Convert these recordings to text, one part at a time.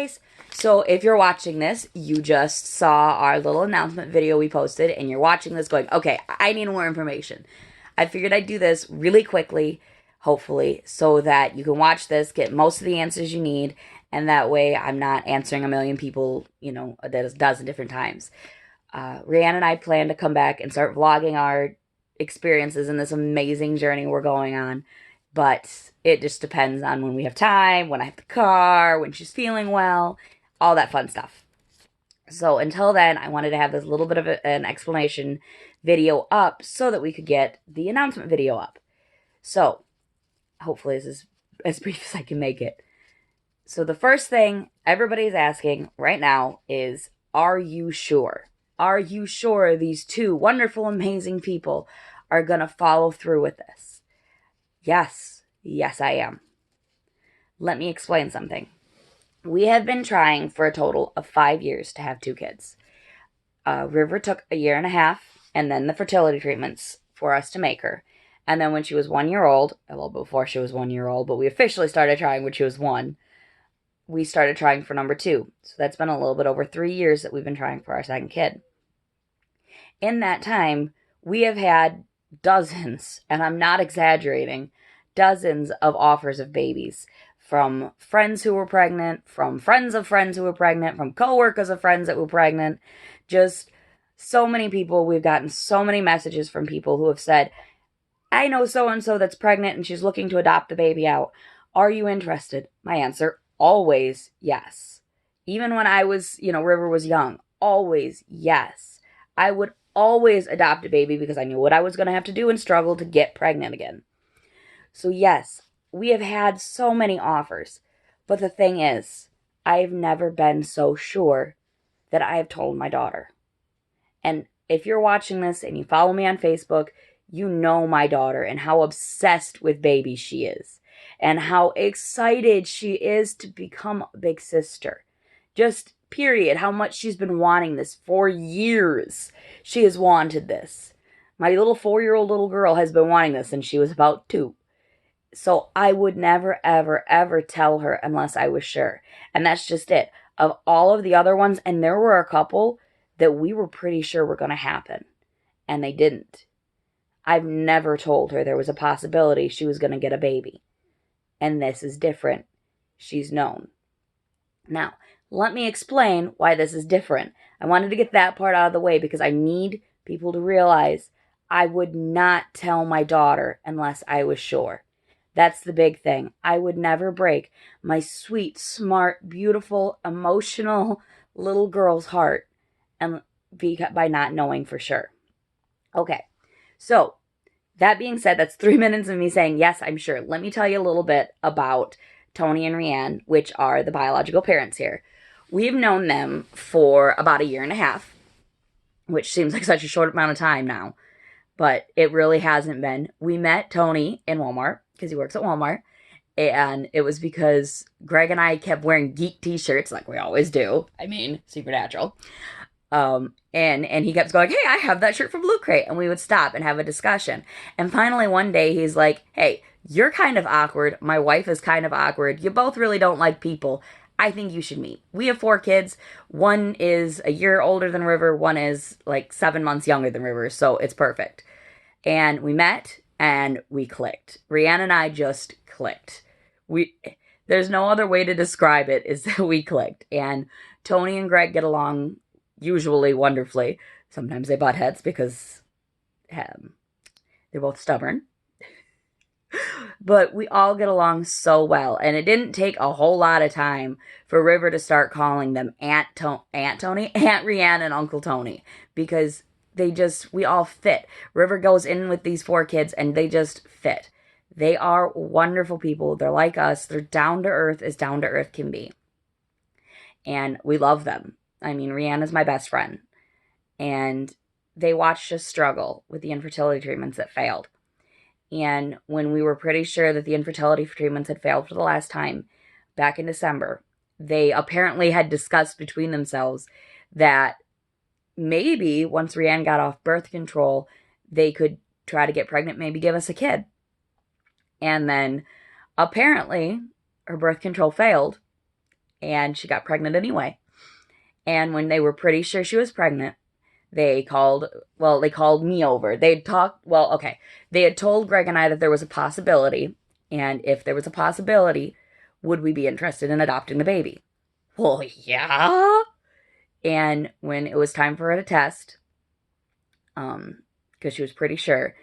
guys! So if you're watching this, you just saw our little announcement video we posted, and you're watching this going, okay, I need more information. I figured I'd do this really quickly, hopefully, so that you can watch this, get most of the answers you need, and that way I'm not answering a million people, a dozen different times. Rihanna and I plan to come back and start vlogging our experiences in this amazing journey we're going on. But it just depends on when we have time, when I have the car, when she's feeling well, all that fun stuff. So until then, I wanted to have this little bit of an explanation video up so that we could get the announcement video up. So hopefully this is as brief as I can make it. So the first thing everybody's asking right now is, are you sure? Are you sure these two wonderful, amazing people are going to follow through with this? Yes. Yes, I am. Let me explain something. We have been trying for a total of 5 years to have 2 kids. River took a year and a half, and then the fertility treatments for us to make her. And then when she was 1 year old, a little before she was 1 year old, but we officially started trying when she was 1, we started trying for number 2. So that's been a little bit over 3 years that we've been trying for our second kid. In that time, we have had dozens, and I'm not exaggerating, dozens of offers of babies from friends who were pregnant, from friends of friends who were pregnant, from coworkers of friends that were pregnant. Just so many people. We've gotten so many messages from people who have said, I know so-and-so that's pregnant and she's looking to adopt the baby out. Are you interested? My answer, always yes. Even when I was, River was young, always yes. I would always adopt a baby because I knew what I was going to have to do and struggle to get pregnant again. So yes, we have had so many offers. But the thing is, I've never been so sure that I have told my daughter. And if you're watching this and you follow me on Facebook, you know my daughter and how obsessed with babies she is. And how excited she is to become a big sister. Just period, how much she's been wanting this for years. She has wanted this. My little 4-year-old little girl has been wanting this since she was about 2. So I would never, ever, ever tell her unless I was sure. And that's just it. Of all of the other ones, and there were a couple that we were pretty sure were going to happen. And they didn't. I've never told her there was a possibility she was going to get a baby. And this is different. She's known. Now, let me explain why this is different. I wanted to get that part out of the way because I need people to realize I would not tell my daughter unless I was sure. That's the big thing. I would never break my sweet, smart, beautiful, emotional little girl's heart and by not knowing for sure. Okay, so that being said, that's 3 minutes of me saying, yes, I'm sure. Let me tell you a little bit about Tony and Rianne, which are the biological parents here. We've known them for about a year and a half, which seems like such a short amount of time now, but it really hasn't been. We met Tony in Walmart because he works at Walmart, and it was because Greg and I kept wearing geek t-shirts like we always do. I mean, Supernatural. And he kept going, hey, I have that shirt from Loot Crate. And we would stop and have a discussion. And finally one day he's like, hey, you're kind of awkward. My wife is kind of awkward. You both really don't like people. I think you should meet. We have 4 kids. One is a year older than River. One is like 7 months younger than River. So it's perfect. And we met and we clicked. Rianne and I just clicked. There's no other way to describe it is that we clicked. And Tony and Greg get along usually wonderfully. Sometimes they butt heads because they're both stubborn. But we all get along so well. And it didn't take a whole lot of time for River to start calling them Aunt Tony, Aunt Rianne, and Uncle Tony. Because we all fit. River goes in with these 4 kids and they just fit. They are wonderful people. They're like us. They're down to earth as down to earth can be. And we love them. I mean, Rianne is my best friend. And they watched us struggle with the infertility treatments that failed. And when we were pretty sure that the infertility treatments had failed for the last time, back in December, they apparently had discussed between themselves that maybe once Rianne got off birth control, they could try to get pregnant, maybe give us a kid. And then apparently her birth control failed. and she got pregnant anyway. And when they were pretty sure she was pregnant, they called me over. They had told Greg and I that there was a possibility, and if there was a possibility, would we be interested in adopting the baby? Well, yeah. And when it was time for her to test, because she was pretty sure,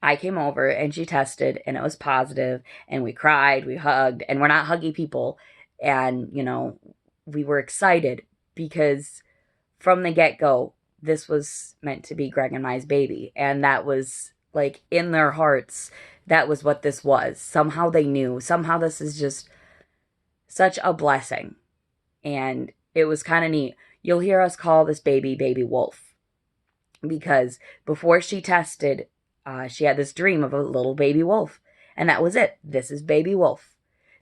I came over and she tested and it was positive, and we cried, we hugged, and we're not huggy people. And, we were excited because from the get-go, this was meant to be Greg and Mai's baby. And that was, like, in their hearts, that was what this was. Somehow they knew. Somehow this is just such a blessing. And it was kind of neat. You'll hear us call this baby Baby Wolf. Because before she tested, she had this dream of a little baby wolf. And that was it. This is Baby Wolf.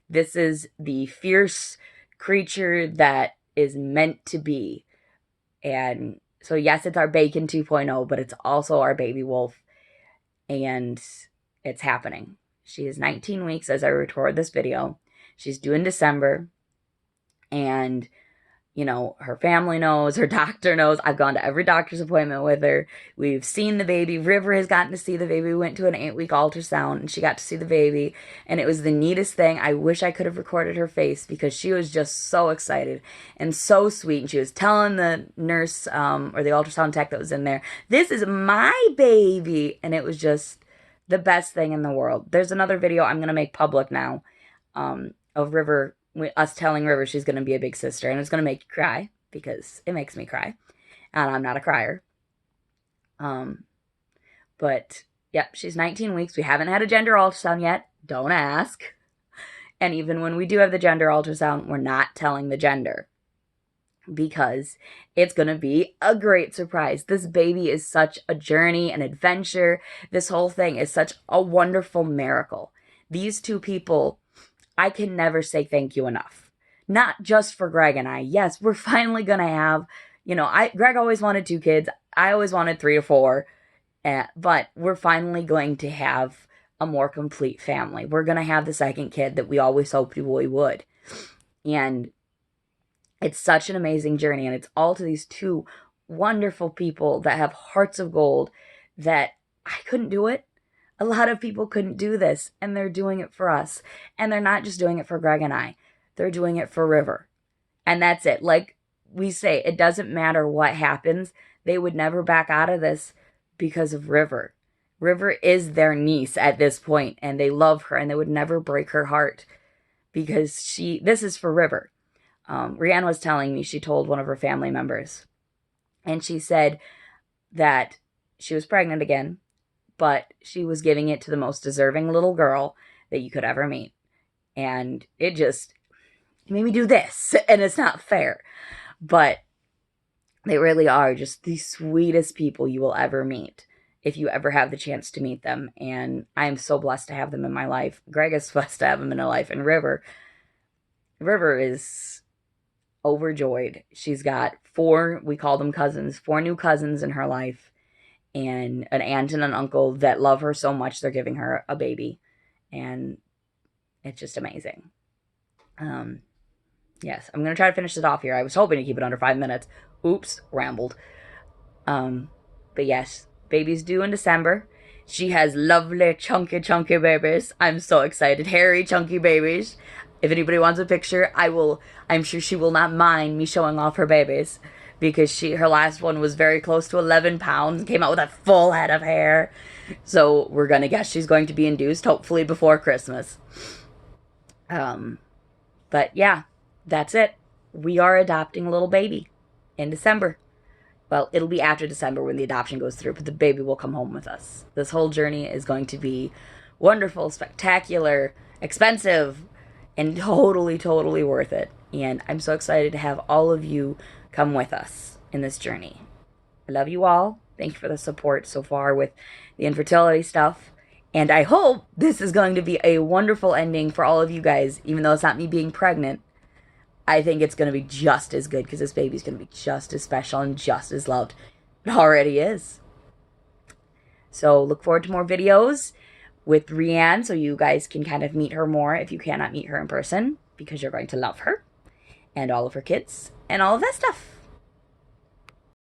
This is the fierce creature that is meant to be. And so, yes, it's our Bacon 2.0, but it's also our Baby Wolf. And it's happening. She is 19 weeks as I record this video. She's due in December. And, her family knows, her doctor knows. I've gone to every doctor's appointment with her. We've seen the baby. River has gotten to see the baby. We went to an 8-week ultrasound and she got to see the baby. And it was the neatest thing. I wish I could have recorded her face because she was just so excited and so sweet. And she was telling the nurse or the ultrasound tech that was in there, "This is my baby." And it was just the best thing in the world. There's another video I'm going to make public now of River, us telling River she's going to be a big sister, and it's going to make you cry because it makes me cry, and I'm not a crier. But yep, she's 19 weeks. We haven't had a gender ultrasound yet. Don't ask. And even when we do have the gender ultrasound, we're not telling the gender because it's going to be a great surprise. This baby is such a journey, an adventure. This whole thing is such a wonderful miracle. These two people, I can never say thank you enough. Not just for Greg and I. Yes, we're finally going to have, Greg always wanted 2 kids. I always wanted 3 or 4. But we're finally going to have a more complete family. We're going to have the second kid that we always hoped we would. And it's such an amazing journey. And it's all to these 2 wonderful people that have hearts of gold that I couldn't do it. A lot of people couldn't do this, and they're doing it for us. And they're not just doing it for Greg and I. They're doing it for River. And that's it. Like we say, it doesn't matter what happens. They would never back out of this because of River. River is their niece at this point, and they love her, and they would never break her heart because this is for River. Rianne was telling me, she told one of her family members, and she said that she was pregnant again, but she was giving it to the most deserving little girl that you could ever meet. And it just made me do this, and it's not fair. But they really are just the sweetest people you will ever meet if you ever have the chance to meet them. And I am so blessed to have them in my life. Greg is blessed to have them in her life. And River is overjoyed. She's got 4, we call them cousins, 4 new cousins in her life. And an aunt and an uncle that love her so much, they're giving her a baby. And it's just amazing. Yes, I'm going to try to finish it off here. I was hoping to keep it under 5 minutes. Oops, rambled. But yes, baby's due in December. She has lovely, chunky babies. I'm so excited. Hairy, chunky babies. If anybody wants a picture, I'm sure she will not mind me showing off her babies. Because her last one was very close to 11 pounds, came out with a full head of hair. So we're going to guess she's going to be induced, hopefully before Christmas. But yeah, that's it. We are adopting a little baby in December. Well, it'll be after December when the adoption goes through, but the baby will come home with us. This whole journey is going to be wonderful, spectacular, expensive, and totally, totally worth it. And I'm so excited to have all of you come with us in this journey. I love you all. Thank you for the support so far with the infertility stuff. And I hope this is going to be a wonderful ending for all of you guys, even though it's not me being pregnant. I think it's going to be just as good because this baby's going to be just as special and just as loved. It already is. So look forward to more videos with Rianne so you guys can kind of meet her more if you cannot meet her in person because you're going to love her. and all of her kids and all of that stuff.